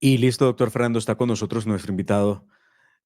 Y listo, doctor Fernando, está con nosotros nuestro invitado,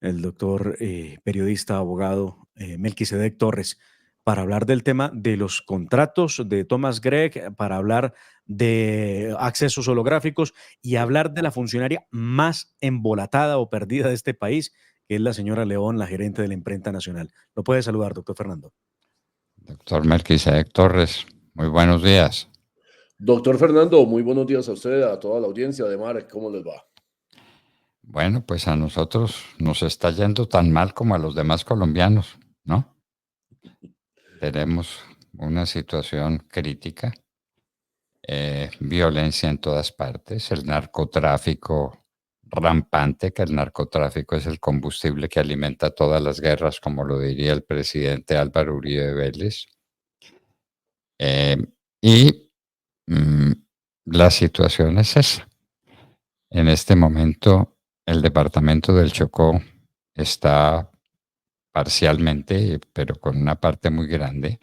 el doctor periodista, abogado Melquisedec Torres, para hablar del tema de los contratos de Thomas Gregg, para hablar de accesos holográficos y hablar de la funcionaria más embolatada o perdida de este país, que es la señora León, la gerente de la Imprenta Nacional. Lo puede saludar, doctor Fernando. Doctor Melquisedec Torres, muy buenos días. Doctor Fernando, muy buenos días a usted, a toda la audiencia de Marek, ¿cómo les va? Bueno, pues a nosotros nos está yendo tan mal como a los demás colombianos, ¿no? Tenemos una situación crítica, violencia en todas partes, el narcotráfico rampante, que el narcotráfico es el combustible que alimenta todas las guerras, como lo diría el presidente Álvaro Uribe Vélez. Eh, y mm, la situación es esa. En este momento, el departamento del Chocó está parcialmente, pero con una parte muy grande,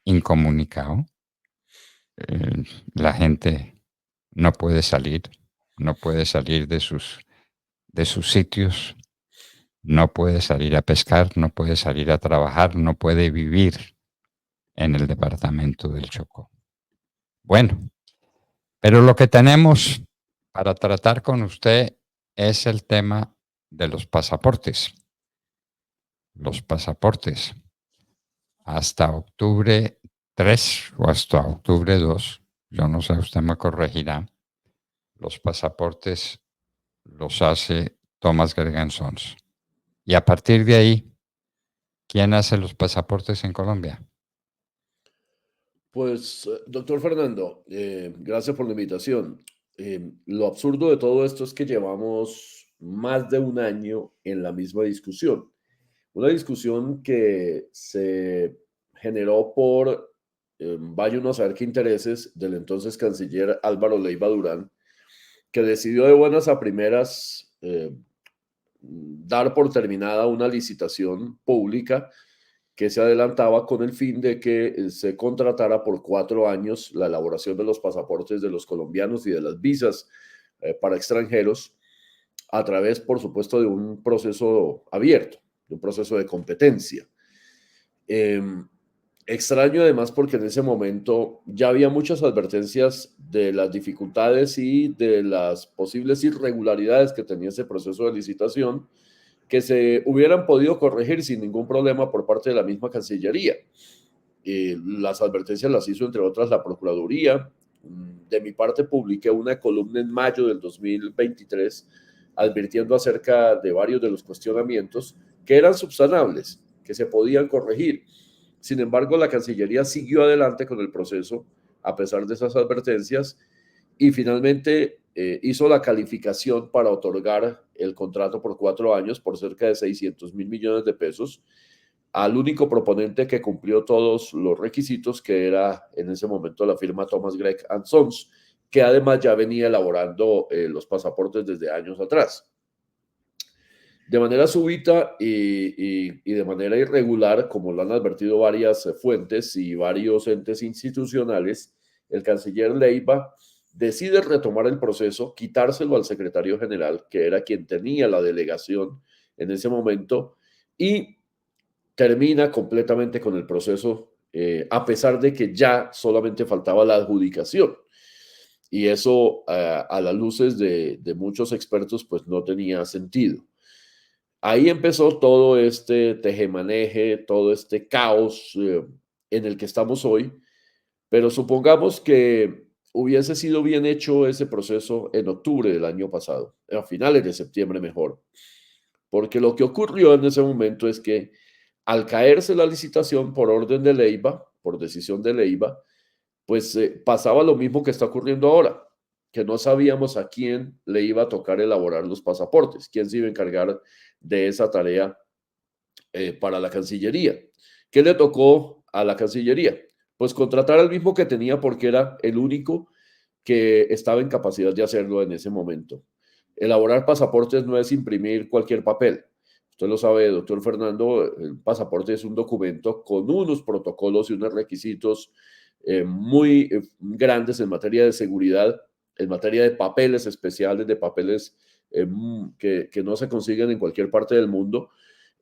incomunicado. La gente no puede salir, no puede salir de sus sitios, no puede salir a pescar, no puede salir a trabajar, no puede vivir en el departamento del Chocó. Bueno, pero lo que tenemos para tratar con usted es el tema de los pasaportes. Los pasaportes. Hasta octubre 3 o hasta octubre 2, yo no sé, usted me corregirá, los pasaportes los hace Thomas Gregg Sons. Y a partir de ahí, ¿quién hace los pasaportes en Colombia? Pues, doctor Fernando, gracias por la invitación. Lo absurdo de todo esto es que llevamos más de un año en la misma discusión. Una discusión que se generó por, vaya uno a saber qué intereses del entonces canciller Álvaro Leiva Durán, que decidió de buenas a primeras dar por terminada una licitación pública que se adelantaba con el fin de que se contratara por 4 años la elaboración de los pasaportes de los colombianos y de las visas para extranjeros a través, por supuesto, de un proceso abierto, de un proceso de competencia. Eh, Extraño además porque en ese momento ya había muchas advertencias de las dificultades y de las posibles irregularidades que tenía ese proceso de licitación que se hubieran podido corregir sin ningún problema por parte de la misma Cancillería. Las advertencias las hizo, entre otras, la Procuraduría. De mi parte, publiqué una columna en mayo del 2023 advirtiendo acerca de varios de los cuestionamientos que eran subsanables, que se podían corregir. Sin embargo, la Cancillería siguió adelante con el proceso a pesar de esas advertencias y finalmente hizo la calificación para otorgar el contrato por 4 años por cerca de 600 mil millones de pesos al único proponente que cumplió todos los requisitos, que era en ese momento la firma Thomas Gregg Sons, que además ya venía elaborando los pasaportes desde años atrás. De manera súbita y de manera irregular, como lo han advertido varias fuentes y varios entes institucionales, el canciller Leiva decide retomar el proceso, quitárselo al secretario general, que era quien tenía la delegación en ese momento, y termina completamente con el proceso, a pesar de que ya solamente faltaba la adjudicación. Y eso, a las luces de muchos expertos, pues no tenía sentido. Ahí empezó todo este tejemaneje, todo este caos en el que estamos hoy, pero supongamos que hubiese sido bien hecho ese proceso en octubre del año pasado, a finales de septiembre mejor, porque lo que ocurrió en ese momento es que al caerse la licitación por orden de Leiva, por decisión de Leiva, pues pasaba lo mismo que está ocurriendo ahora, que no sabíamos a quién le iba a tocar elaborar los pasaportes, quién se iba a encargar de esa tarea para la Cancillería. ¿Qué le tocó a la Cancillería? Pues contratar al mismo que tenía porque era el único que estaba en capacidad de hacerlo en ese momento. Elaborar pasaportes no es imprimir cualquier papel. Usted lo sabe, doctor Fernando, el pasaporte es un documento con unos protocolos y unos requisitos muy grandes en materia de seguridad en materia de papeles especiales, de papeles que no se consiguen en cualquier parte del mundo,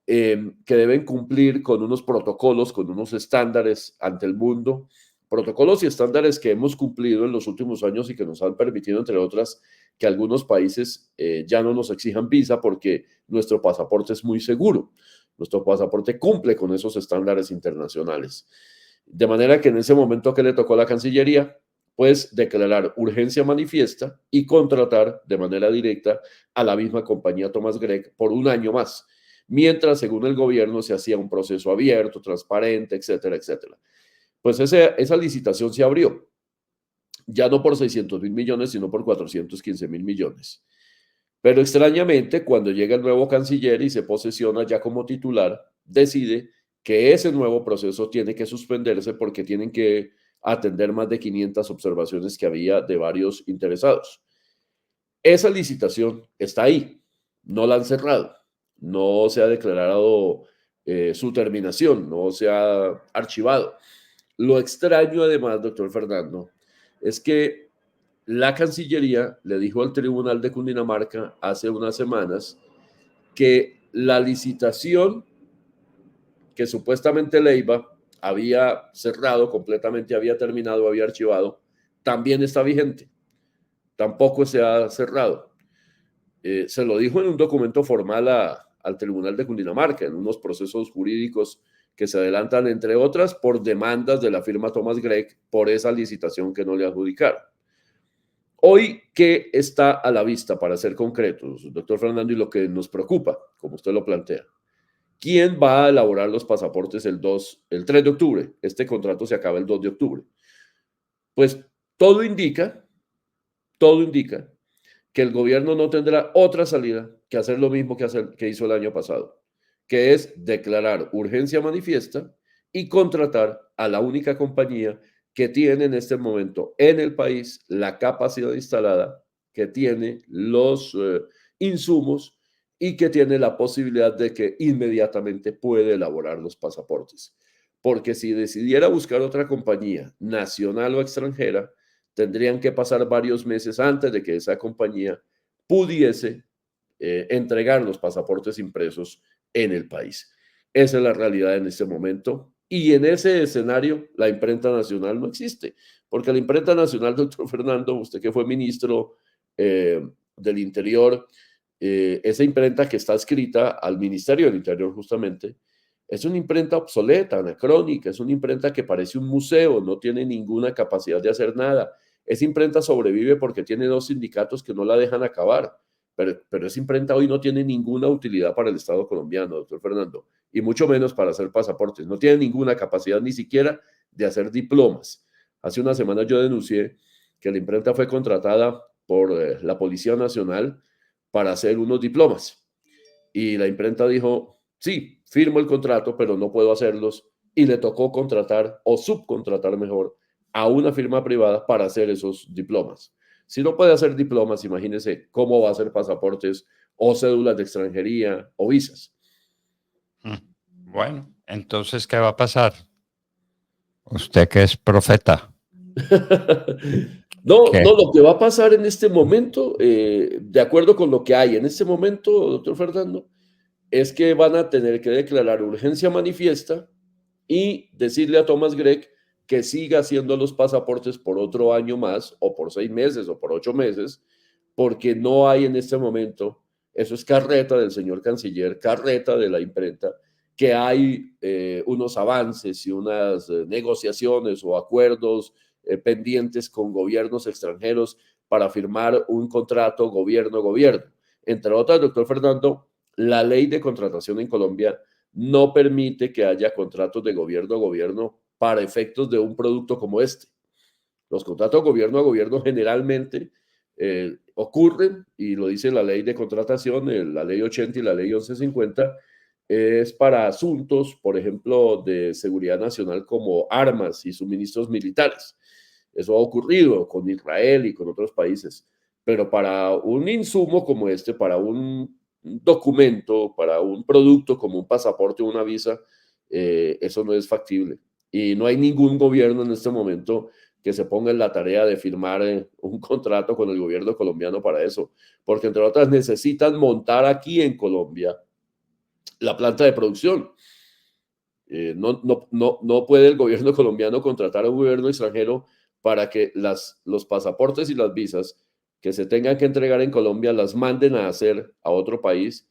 que deben cumplir con unos protocolos, con unos estándares ante el mundo, protocolos y estándares que hemos cumplido en los últimos años y que nos han permitido, entre otras, que algunos países ya no nos exijan visa porque nuestro pasaporte es muy seguro. Nuestro pasaporte cumple con esos estándares internacionales. De manera que en ese momento que le tocó a la Cancillería, pues declarar urgencia manifiesta y contratar de manera directa a la misma compañía Thomas Gregg por un año más, mientras según el gobierno se hacía un proceso abierto, transparente, etcétera, etcétera. Pues esa licitación se abrió, ya no por 600.000 millones, sino por 415.000 millones. Pero extrañamente, cuando llega el nuevo canciller y se posesiona ya como titular, decide que ese nuevo proceso tiene que suspenderse porque tienen que atender más de 500 observaciones que había de varios interesados. Esa licitación está ahí, no la han cerrado, no se ha declarado su terminación, no se ha archivado. Lo extraño además, doctor Fernando, es que la Cancillería le dijo al Tribunal de Cundinamarca hace unas semanas que la licitación que supuestamente Leiva había cerrado completamente, había terminado, había archivado, también está vigente. Tampoco se ha cerrado. Se lo dijo en un documento formal al Tribunal de Cundinamarca, en unos procesos jurídicos que se adelantan, entre otras, por demandas de la firma Thomas Gregg por esa licitación que no le adjudicaron. Hoy, ¿qué está a la vista, para ser concretos, doctor Fernando, y lo que nos preocupa, como usted lo plantea? ¿Quién va a elaborar los pasaportes el 3 de octubre? Este contrato se acaba el 2 de octubre. Pues todo indica que el gobierno no tendrá otra salida que hacer lo mismo que hizo el año pasado, que es declarar urgencia manifiesta y contratar a la única compañía que tiene en este momento en el país la capacidad instalada, que tiene los insumos y que tiene la posibilidad de que inmediatamente puede elaborar los pasaportes. Porque si decidiera buscar otra compañía, nacional o extranjera, tendrían que pasar varios meses antes de que esa compañía pudiese entregar los pasaportes impresos en el país. Esa es la realidad en este momento. Y en ese escenario, la imprenta nacional no existe, porque la imprenta nacional, doctor Fernando, usted que fue ministro del Interior, esa imprenta que está adscrita al Ministerio del Interior justamente, es una imprenta obsoleta, anacrónica, es una imprenta que parece un museo, no tiene ninguna capacidad de hacer nada. Esa imprenta sobrevive porque tiene 2 sindicatos que no la dejan acabar, pero esa imprenta hoy no tiene ninguna utilidad para el Estado colombiano, doctor Fernando, y mucho menos para hacer pasaportes. No tiene ninguna capacidad ni siquiera de hacer diplomas. Hace unas semanas yo denuncié que la imprenta fue contratada por la Policía Nacional para hacer unos diplomas. Y la imprenta dijo, sí, firmo el contrato, pero no puedo hacerlos. Y le tocó contratar o subcontratar mejor a una firma privada para hacer esos diplomas. Si no puede hacer diplomas, imagínese cómo va a hacer pasaportes o cédulas de extranjería o visas. Bueno, entonces, ¿qué va a pasar? Usted que es profeta. No, ¿Qué? no, lo que va a pasar en este momento, de acuerdo con lo que hay en este momento, doctor Fernando, es que van a tener que declarar urgencia manifiesta y decirle a Thomas Gregg que siga haciendo los pasaportes por otro año más, o por 6 meses, o por 8 meses, porque no hay en este momento, eso es carreta del señor canciller, carreta de la imprenta, que hay unos avances y unas negociaciones o acuerdos pendientes con gobiernos extranjeros para firmar un contrato gobierno-gobierno. Entre otras, doctor Fernando, la ley de contratación en Colombia no permite que haya contratos de gobierno a gobierno para efectos de un producto como este. Los contratos gobierno a gobierno generalmente ocurren, y lo dice la ley de contratación, la ley 80 y la ley 1150, es para asuntos, por ejemplo, de seguridad nacional como armas y suministros militares. Eso ha ocurrido con Israel y con otros países. Pero para un insumo como este, para un documento, para un producto como un pasaporte o una visa, eso no es factible. Y no hay ningún gobierno en este momento que se ponga en la tarea de firmar un contrato con el gobierno colombiano para eso, porque entre otras necesitan montar aquí en Colombia la planta de producción. No puede el gobierno colombiano contratar a un gobierno extranjero para que los pasaportes y las visas que se tengan que entregar en Colombia las manden a hacer a otro país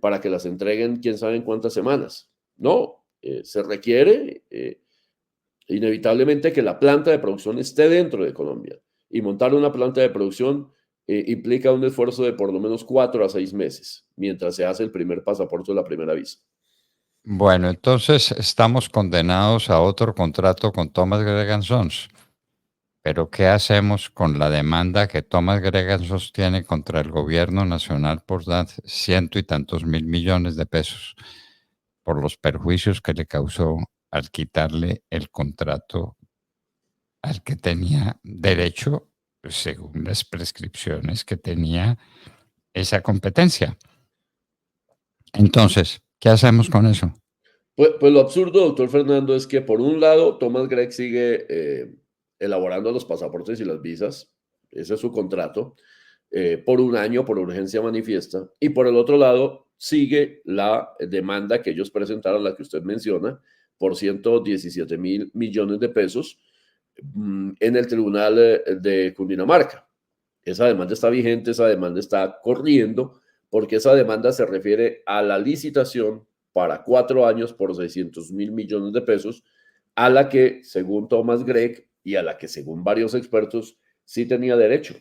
para que las entreguen quién sabe en cuántas semanas. No, se requiere inevitablemente que la planta de producción esté dentro de Colombia. Y montar una planta de producción implica un esfuerzo de por lo menos 4 a 6 meses, mientras se hace el primer pasaporte o la primera visa. Bueno, entonces estamos condenados a otro contrato con Thomas Gregg Sons. Pero ¿qué hacemos con la demanda que Thomas Gregg Sons tiene contra el gobierno nacional por dar ciento y tantos mil millones de pesos por los perjuicios que le causó al quitarle el contrato al que tenía derecho, según las prescripciones que tenía esa competencia? Entonces, ¿qué hacemos con eso? Pues lo absurdo, doctor Fernando, es que por un lado Thomas Gregg sigue elaborando los pasaportes y las visas, ese es su contrato, por un año por urgencia manifiesta, y por el otro lado sigue la demanda que ellos presentaron, la que usted menciona, por 117 mil millones de pesos en el Tribunal de Cundinamarca. Esa demanda está vigente, esa demanda está corriendo, porque esa demanda se refiere a la licitación para 4 años por 600 mil millones de pesos, a la que, según Thomas Gregg, y a la que, según varios expertos, sí tenía derecho.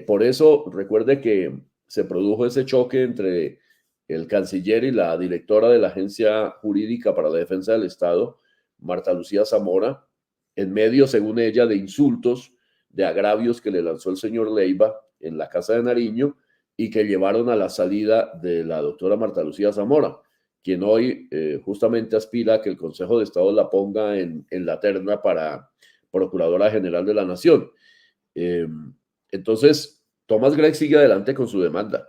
Por eso, recuerde que se produjo ese choque entre el canciller y la directora de la Agencia Jurídica para la Defensa del Estado, Marta Lucía Zamora, en medio, según ella, de insultos, de agravios que le lanzó el señor Leiva en la Casa de Nariño y que llevaron a la salida de la doctora Marta Lucía Zamora, quien hoy justamente aspira a que el Consejo de Estado la ponga en la terna para Procuradora General de la Nación. Entonces, Thomas Gregg sigue adelante con su demanda.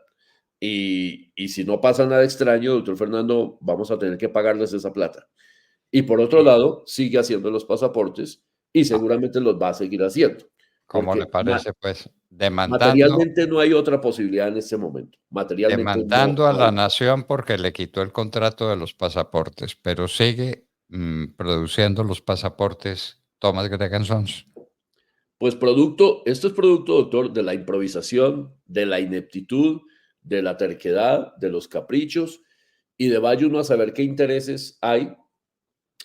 Y si no pasa nada extraño, doctor Fernando, vamos a tener que pagarles esa plata. Y por otro lado, sigue haciendo los pasaportes y seguramente los va a seguir haciendo. ¿Cómo le Porque parece? Pues demandando, materialmente no hay otra posibilidad en este momento. Materialmente no demandando a la hay. nación porque le quitó el contrato de los pasaportes, pero sigue produciendo los pasaportes Thomas Gregg Sons. Pues esto es producto, doctor, de la improvisación, de la ineptitud, de la terquedad, de los caprichos y de vaya uno a saber qué intereses hay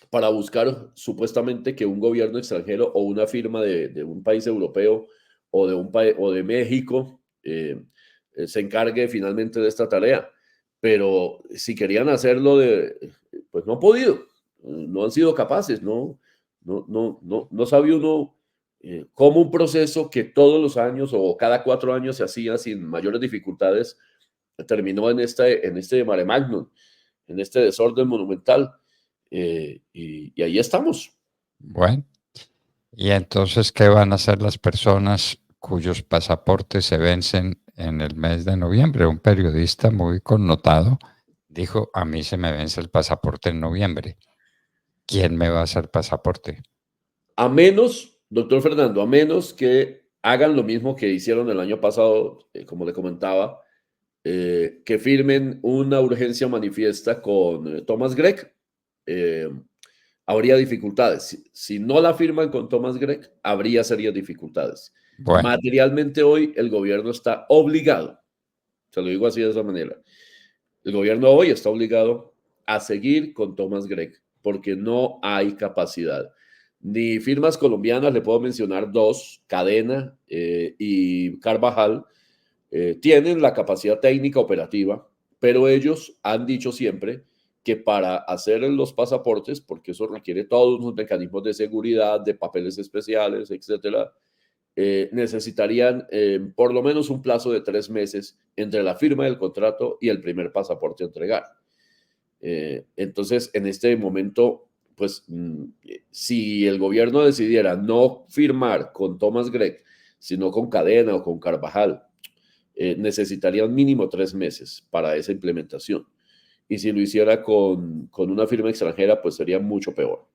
para buscar supuestamente que un gobierno extranjero o una firma de un país europeo o o de México se encargue finalmente de esta tarea. Pero si querían hacerlo pues no han podido, no han sido capaces, no sabía uno cómo un proceso que todos los años o cada 4 años se hacía sin mayores dificultades terminó en este mare magnum, en este desorden monumental. Y ahí estamos. Bueno, y entonces, ¿qué van a hacer las personas cuyos pasaportes se vencen en el mes de noviembre? Un periodista muy connotado dijo, a mí se me vence el pasaporte en noviembre. ¿Quién me va a hacer pasaporte? A menos, doctor Fernando, a menos que hagan lo mismo que hicieron el año pasado, como le comentaba, que firmen una urgencia manifiesta con Thomas Gregg, eh, habría dificultades. Si no la firman con Thomas Gregg, habría serias dificultades. Bueno, Materialmente hoy el gobierno está obligado, se lo digo así de esa manera, el gobierno hoy está obligado a seguir con Thomas Gregg porque no hay capacidad. Ni firmas colombianas, le puedo mencionar dos, Cadena y Carvajal, tienen la capacidad técnica operativa, pero ellos han dicho siempre que para hacer los pasaportes, porque eso requiere todos unos mecanismos de seguridad, de papeles especiales, etcétera, necesitarían por lo menos un plazo de 3 meses entre la firma del contrato y el primer pasaporte a entregar. Entonces, en este momento, pues, si el gobierno decidiera no firmar con Thomas Gregg, sino con Cadena o con Carvajal, necesitarían mínimo 3 meses para esa implementación. Y si lo hiciera con una firma extranjera, pues sería mucho peor.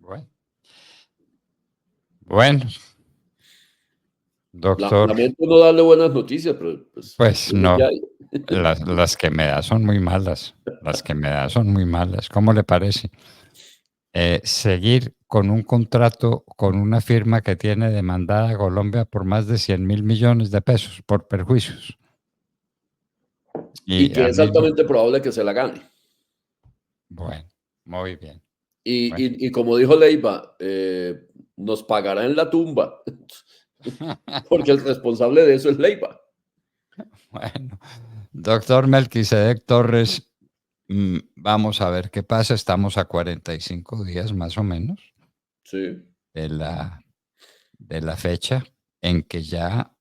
bueno. Bueno, doctor, Lamento no darle buenas noticias, pero pues pues es lo que no, hay. las que me da son muy malas. Las que me da son muy malas. ¿Cómo le parece? Seguir con un contrato con una firma que tiene demandada a Colombia por más de 100.000 millones de pesos por perjuicios. Y Y que a es mí no. altamente probable que se la gane. Bueno, muy bien. Y, Bueno. y como dijo Leiva, nos pagará en la tumba, porque el responsable de eso es Leiva. Bueno, doctor Melquisedec Torres, vamos a ver qué pasa. Estamos a 45 días más o menos Sí. de la fecha en que ya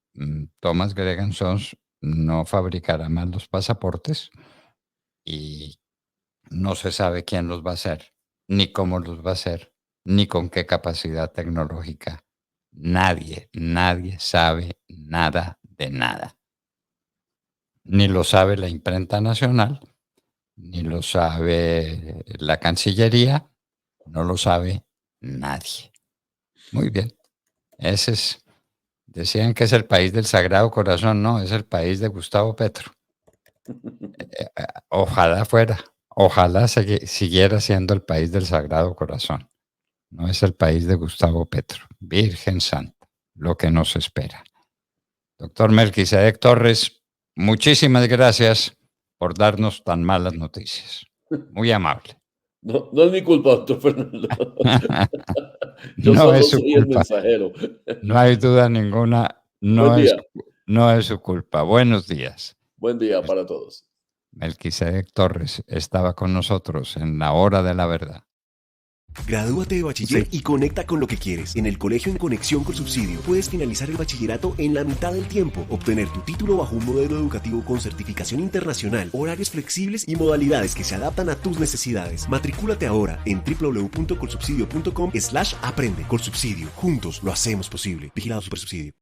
Thomas Gregan Sons no fabricará más los pasaportes y no se sabe quién los va a hacer, ni cómo los va a hacer, ni con qué capacidad tecnológica. Nadie sabe nada de nada. Ni lo sabe la imprenta nacional, ni lo sabe la Cancillería, no lo sabe nadie. Muy bien. Decían que es el país del Sagrado Corazón, no, es el país de Gustavo Petro. Ojalá fuera, ojalá siguiera siendo el país del Sagrado Corazón. No es el país de Gustavo Petro. Virgen Santa, lo que nos espera. Doctor Melquisedec Torres, muchísimas gracias por darnos tan malas noticias. Muy amable. No, no es mi culpa, doctor Fernando. Yo No solo es su soy el culpa, mensajero. no hay duda ninguna, Buen día. no es su culpa. Buenos días. Buen día para todos. Melquisedec Torres estaba con nosotros en la hora de la verdad. Gradúate de bachiller y conecta con lo que quieres. En el colegio En Conexión con Subsidio puedes finalizar el bachillerato en la mitad del tiempo, obtener tu título bajo un modelo educativo con certificación internacional, horarios flexibles y modalidades que se adaptan a tus necesidades. Matricúlate ahora en www.colsubsidio.com/aprende. Colsubsidio, juntos lo hacemos posible. Vigilado Supersubsidio.